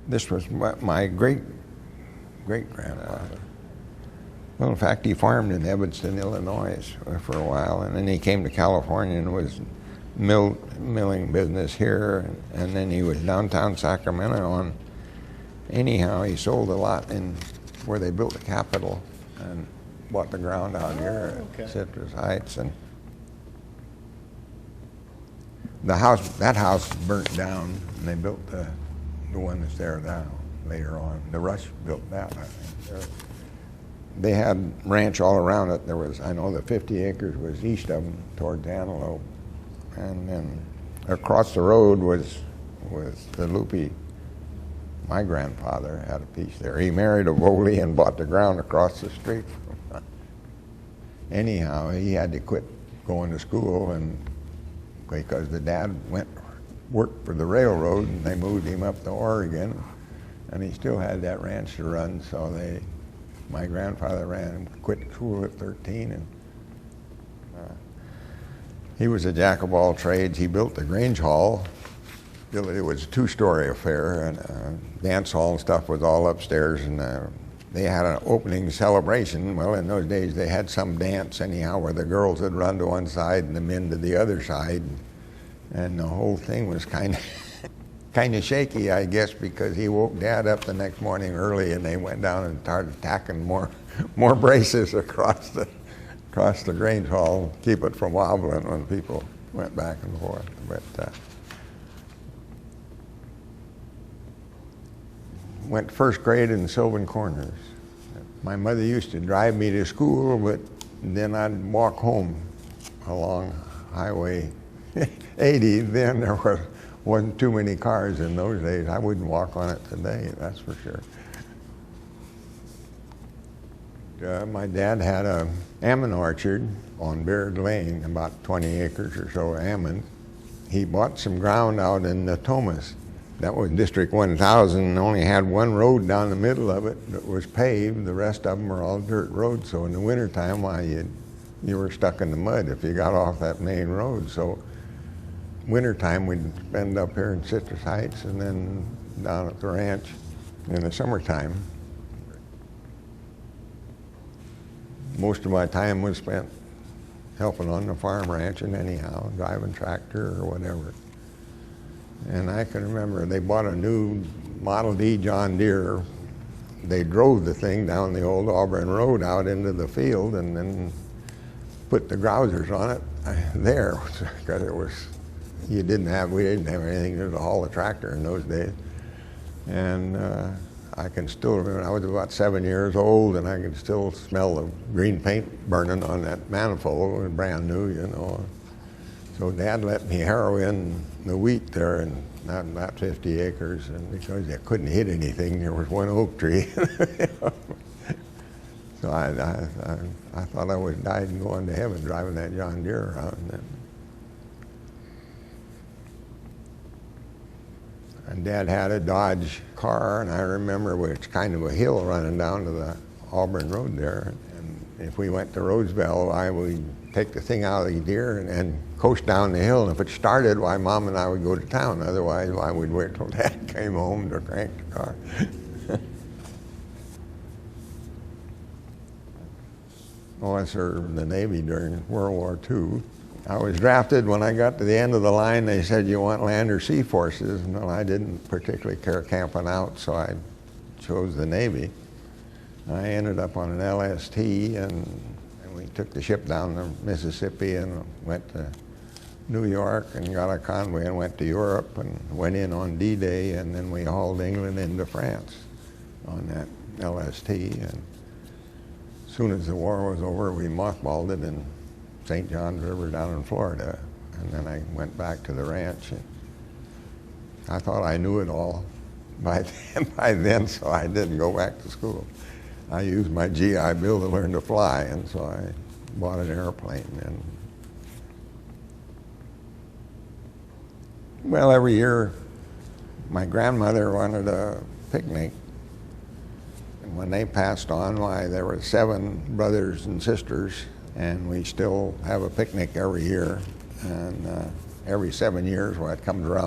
This was my great-grandfather. Well, in fact, he farmed in Evanston, Illinois for a while, and then he came to California and was milling business here, and then he was downtown Sacramento. Anyhow, he sold a lot in where they built the Capitol and bought the ground out here at Citrus Heights. And that house burnt down, and they built the one that's there now later on. The Rush built that, I think. They had ranch all around it. There was, I know, the 50 acres was east of them toward Antelope, and then across the road was the Lupe. My grandfather had a piece there. He married a Voley and bought the ground across the street from. Anyhow, he had to quit going to school, and because the dad worked for the railroad, and they moved him up to Oregon, and he still had that ranch to run. So my grandfather quit school at 13, and he was a jack of all trades. He built the Grange Hall. It was a two-story affair, and dance hall and stuff was all upstairs, and they had an opening celebration. Well, in those days they had some dance anyhow where the girls would run to one side and the men to the other side, and the whole thing was kind of shaky, I guess, because he woke Dad up the next morning early, and they went down and started tacking more braces across the Grange Hall, keep it from wobbling when people went back and forth. But went first grade in Sylvan Corners. My mother used to drive me to school, but then I'd walk home along Highway 80. Then there wasn't too many cars in those days. I wouldn't walk on it today, that's for sure. My dad had an almond orchard on Beard Lane, about 20 acres or so of almond. He bought some ground out in Natomas. That was District 1000, and only had one road down the middle of it that was paved. The rest of them were all dirt roads. So in the wintertime, you were stuck in the mud if you got off that main road. So wintertime, we'd spend up here in Citrus Heights and then down at the ranch in the summertime. Most of my time was spent helping on the farm ranching anyhow, driving tractor or whatever. And I can remember they bought a new Model D John Deere. They drove the thing down the old Auburn Road out into the field and then put the grousers on it there, because we didn't have anything to haul a tractor in those days. And I can still remember, I was about 7 years old, and I can still smell the green paint burning on that manifold. It was brand new, you know. So Dad let me harrow in the wheat there, and about 50 acres, and because I couldn't hit anything, there was one oak tree. So I thought I was died and going to heaven driving that John Deere around. And Dad had a Dodge car, and I remember it's kind of a hill running down to the Auburn Road there. And if we went to Roseville, I would take the thing out of the Deere and coast down the hill. And if it started, why, Mom and I would go to town. Otherwise, why, we'd wait till Dad came home to crank the car. Oh, I served in the Navy during World War II. I was drafted. When I got to the end of the line, they said, "You want land or sea forces?" Well, I didn't particularly care camping out, so I chose the Navy. I ended up on an LST, and we took the ship down the Mississippi and went to New York and got a convoy and went to Europe and went in on D-Day, and then we hauled England into France on that LST. And as soon as the war was over, we mothballed it in St. Johns River down in Florida, and then I went back to the ranch. And I thought I knew it all by then, so I didn't go back to school. I used my GI Bill to learn to fly, and so I bought an airplane. And well, every year my grandmother wanted a picnic. And when they passed on, why, there were 7 brothers and sisters, and we still have a picnic every year. And every 7 years, when it comes around,